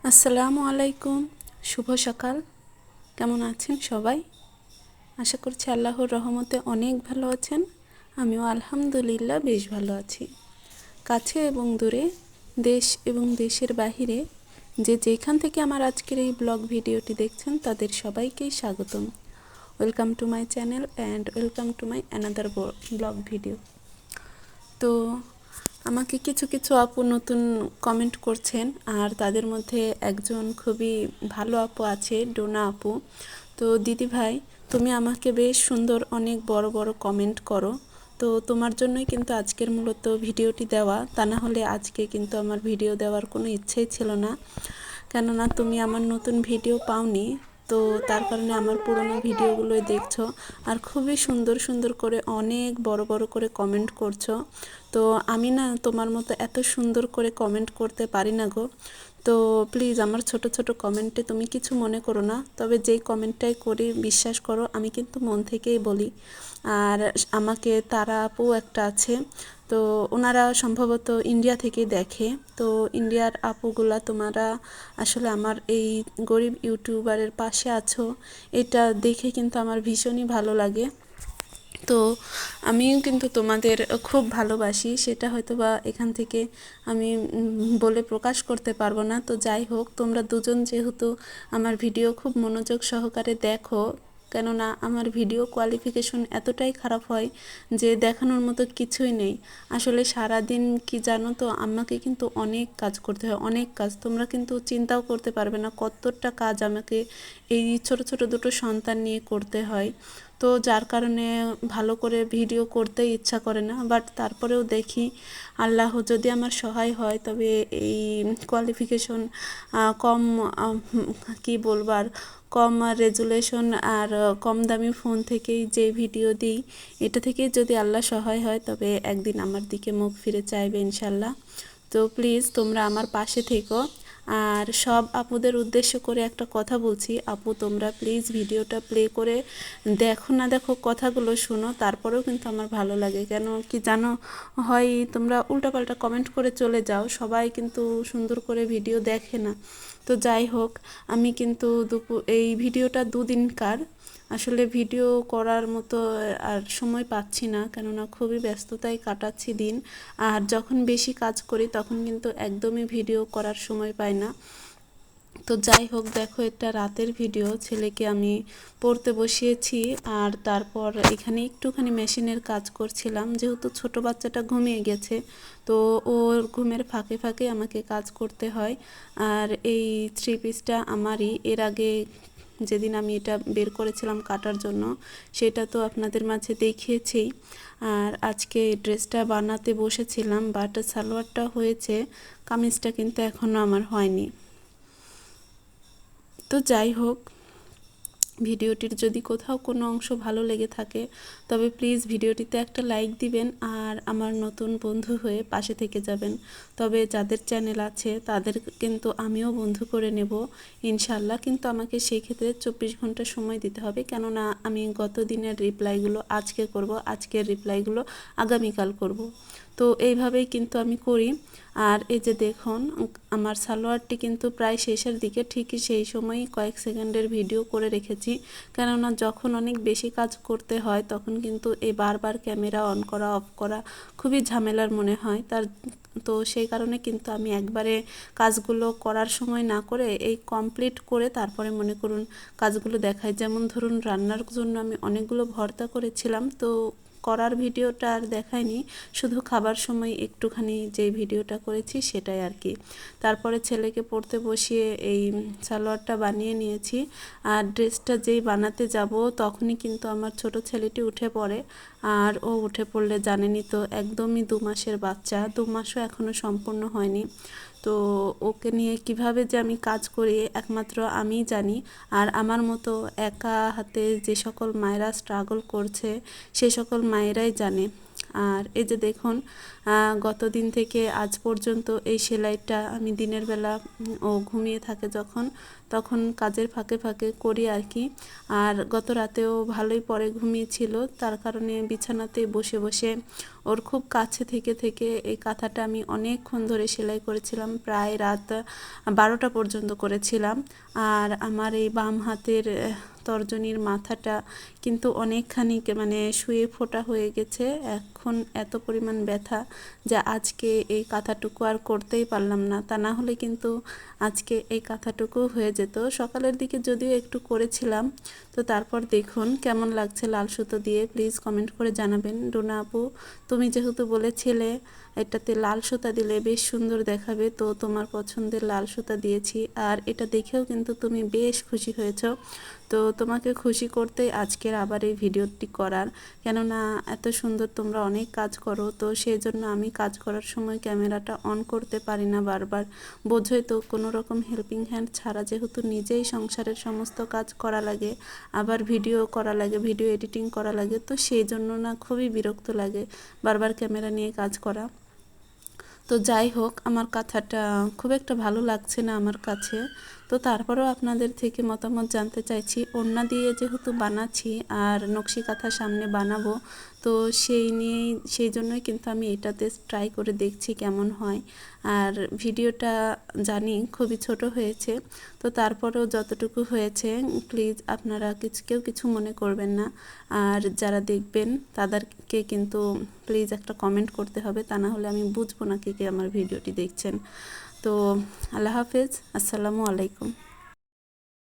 আসসালামু আলাইকুম, শুভ সকাল। কেমন আছেন সবাই? আশা করছি আল্লাহর রহমতে অনেক ভালো আছেন। আমিও আলহামদুলিল্লাহ বেশ ভালো আছি। কাছে এবং দূরে, দেশ এবং দেশের বাহিরে যে যেখান থেকে আমার আজকের এই ব্লগ ভিডিওটি দেখছেন তাদের সবাইকেই স্বাগতম। Welcome to my channel and welcome to my another blog video. তো আমাকে কিছু কিছু আপু নতুন কমেন্ট করছেন, আর তাদের মধ্যে একজন খুবই ভালো আপু আছে, ডোনা আপু। তো দিদি ভাই, তুমি আমাকে বেশ সুন্দর অনেক বড় বড় কমেন্ট করো। তো তোমার জন্যই কিন্তু আজকের মূলত ভিডিওটি দেওয়া, তা না হলে আজকে কিন্তু আমার ভিডিও দেওয়ার কোনো ইচ্ছেই ছিল না। কেননা তুমি আমার নতুন ভিডিও পাওনি, তো তার কারণে আমার পুরনো ভিডিওগুলোই দেখছো, আর খুবই সুন্দর সুন্দর করে অনেক বড় বড় করে কমেন্ট করছো। তো আমি না তোমার মতো এত সুন্দর করে কমেন্ট করতে পারি না গো। তো প্লিজ আমার ছোট ছোট কমেন্টে তুমি কিছু মনে করো না, তবে যেই কমেন্টটাই করি বিশ্বাস করো আমি কিন্তু মন থেকেই বলি। আর আমাকে তারা আপু একটা আছে, তো ওনারা সম্ভবত ইন্ডিয়া থেকেই দেখে। তো ইন্ডিয়ার আপুগুলা তোমরা আসলে আমার এই গরিব ইউটিউবারের পাশে আছো, এটা দেখে কিন্তু আমার ভীষণই ভালো লাগে। তো আমিও কিন্তু তোমাদের খুব ভালোবাসি, সেটা হয়তো বা এখান থেকে আমি বলে প্রকাশ করতে পারবো না। তো যাই হোক, তোমরা দুজন যেহেতু আমার ভিডিও খুব মনোযোগ সহকারে দেখো, কেননা আমার ভিডিও কোয়ালিফিকেশন এতটাই খারাপ হয় যে দেখানোর মতো কিছুই নেই। আসলে সারাদিন কি জানো তো, আমাকে কিন্তু অনেক কাজ করতে হয়, অনেক কাজ। তোমরা কিন্তু চিন্তাও করতে পারবে না কতটা কাজ আমাকে এই ছোট ছোট দুটো সন্তান নিয়ে করতে হয়। তো যার কারণে ভালো করে ভিডিও করতে ইচ্ছা করে না, বাট তারপরেও দেখি আল্লাহ যদি আমার সহায় হয় তবে এই কোয়ালিফিকেশন কম, কি বলবার, কম রেজুলেশন আর কম দামি ফোন থেকেই যে ভিডিও দিই, এটা থেকেই যদি আল্লাহ সহায় হয় তবে একদিন আমার দিকে মুখ ফিরে চাইবে ইনশাল্লাহ। তো প্লিজ তোমরা আমার পাশে থেকো। আর সব আপুদের উদ্দেশ্য করে একটা কথা বলছি, আপু তোমরা প্লিজ ভিডিওটা প্লে করে দেখো না দেখো, কথাগুলো শোনো, তারপরেও কিন্তু আমার ভালো লাগে। কেন কি জানো, হয় তোমরা উল্টাপাল্টা কমেন্ট করে চলে যাও, সবাই কিন্তু সুন্দর করে ভিডিও দেখে না। তো যাই হোক, আমি কিন্তু এই ভিডিওটা দুদিনকার, আসলে ভিডিও করার মতো আর সময় পাচ্ছি না, কেননা খুবই ব্যস্ততায় কাটাচ্ছি দিন। আর যখন বেশি কাজ করি তখন কিন্তু একদমই ভিডিও করার সময় পাই না। তো যাই হোক, দেখো এটা রাতের ভিডিও, ছেলেকে আমি পড়তে বসিয়েছি, আর তারপর এখানে একটুখানি মেশিনের কাজ করছিলাম, যেহেতু ছোট বাচ্চাটা ঘুমিয়ে গেছে, তো ওর ঘুমের ফাঁকে ফাঁকে আমাকে কাজ করতে হয়। আর এই থ্রি পিসটা আমারই, এর আগে যেদিন আমি এটা বের করেছিলাম কাটার জন্য সেটা তো আপনাদের মাঝে দেখিয়েছি। আর আজকে ড্রেসটা বানাতে বসেছিলাম, বাট সালোয়ারটা হয়েছে, কামিজটা কিন্তু এখনও আমার হয়নি। তো যাই হোক, ভিডিওটির যদি কোথাও কোনো অংশ ভালো লেগে থাকে তবে প্লিজ ভিডিওটিতে একটা লাইক দিবেন, আর আমার নতুন বন্ধু হয়ে পাশে থেকে যাবেন। তবে যাদের চ্যানেল আছে তাদের কিন্তু আমিও বন্ধু করে নেব ইনশাল্লাহ, কিন্তু আমাকে সেই ক্ষেত্রে 24 ঘন্টা সময় দিতে হবে, কেননা আমি গত দিনের রিপ্লাইগুলো আজকে করব, আজকের রিপ্লাইগুলো আগামীকাল করব। তো এইভাবেই কিন্তু আমি করি। আর এই যে দেখুন, আমার সালোয়ারটি কিন্তু প্রায় শেষের দিকে, ঠিকই সেই সময়ই কয়েক সেকেন্ডের ভিডিও করে রেখেছি, কেননা যখন অনেক বেশি কাজ করতে হয় তখন কিন্তু এই বারবার ক্যামেরা অন করা অফ করা খুবই ঝামেলার মনে হয়। তো সেই কারণে কিন্তু আমি একবারে কাজগুলো করার সময় না করে এই কমপ্লিট করে তারপরে মনে করুন কাজগুলো দেখাই। যেমন ধরুন রান্নার জন্য আমি অনেকগুলো ভর্তা করেছিলাম, তো করার ভিডিওটা আর দেখাইনি, শুধু খাবার সময় একটুখানি যে ভিডিওটা করেছি সেটাই আর কি। তারপরে ছেলেকে পড়তে বসিয়ে এই সালোয়ারটা বানিয়ে নিয়েছি। আর ড্রেসটা যেই বানাতে যাব তখনই কিন্তু আমার ছোট ছেলেটি উঠে পড়ে, আর ও উঠে পড়লে জানেনই তো, একদমই 2 মাসের বাচ্চা, 2 মাসও এখনও সম্পূর্ণ হয়নি। তো ওকে নিয়ে কিভাবে যে আমি কাজ করি একমাত্র আমিই জানি। আর আমার মতো একা হাতে যে সকল মায়েরা স্ট্রাগল করছে সে সকল মায়েরাই জানে। আর এই যে দেখুন, গত দিন থেকে আজ পর্যন্ত এই সেলাইটা আমি দিনের বেলা ও ঘুমিয়ে থাকে যখন, তখন কাজের ফাঁকে ফাঁকে করি আর কি। আর গত রাতেও ভালোই পরে ঘুমিয়েছিল, তার কারণে বিছানাতে বসে বসে ওর খুব কাছে থেকে থেকে এই কাঁথাটা আমি অনেকক্ষণ ধরে সেলাই করেছিলাম, প্রায় রাত 12টা পর্যন্ত করেছিলাম। আর আমার এই বাম হাতের তর্জনীর মাথাটা কিন্তু অনেকখানি মানে শুয়ে ফোটা হয়ে গেছে, এখন এত পরিমাণ ব্যথা যা আজকে এই কাঁথাটুকু আর করতেই পারলাম না। তা না হলে কিন্তু আজকে এই কাঁথাটুকু হয়ে যেত। সকালের দিকে যদিও একটু করেছিলাম। তো তারপর দেখুন কেমন লাগছে লাল সুতো দিয়ে, প্লিজ কমেন্ট করে জানাবেন। ডোনা আপু, তুমি যেহেতু বলেছিলে এটাতে লাল সুতা দিলে বেশ সুন্দর দেখাবে, তো তোমার পছন্দের লাল সুতা দিয়েছি। আর এটা দেখেও কিন্তু তুমি বেশ খুশি হয়েছো, তো তোমাকে খুশি করতেই আজকের আবার এই ভিডিওটি করার। কেননা এত সুন্দর তোমরা অনেক কাজ করো, তো সেই জন্য আমি কাজ করার সময় ক্যামেরাটা অন করতে পারি না বারবার। বোঝোই তো, কোনো রকম হেল্পিং হ্যান্ড ছাড়া যেহেতু নিজেই সংসারের সমস্ত কাজ করা লাগে, আবার ভিডিও করা লাগে, ভিডিও এডিটিং করা লাগে, তো সেই জন্য না খুবই বিরক্ত লাগে বারবার ক্যামেরা নিয়ে কাজ করা। তো যাই হোক, আমার কাঁথাটা খুব একটা ভালো লাগছে না আমার কাছে, তো তারপরেও আপনাদের থেকে মতামত জানতে চাইছি। ওড়না দিয়ে যেহেতু বানাচ্ছি আর নকশি কাঁথা সামনে বানাবো, তো সেই জন্যই কিন্তু আমি এটাতে ট্রাই করে দেখছি কেমন হয়। আর ভিডিওটা জানি খুবই ছোট হয়েছে, তো তারপরেও যতটুকু হয়েছে প্লিজ আপনারা কেউ কিছু মনে করবেন না। আর যারা দেখবেন তাদেরকে কিন্তু প্লিজ একটা কমেন্ট করতে হবে, তা না হলে আমি বুঝবো না কে কে আমার ভিডিওটি দেখছেন। তো আল্লাহ হাফেজ, আসসালামু আলাইকুম।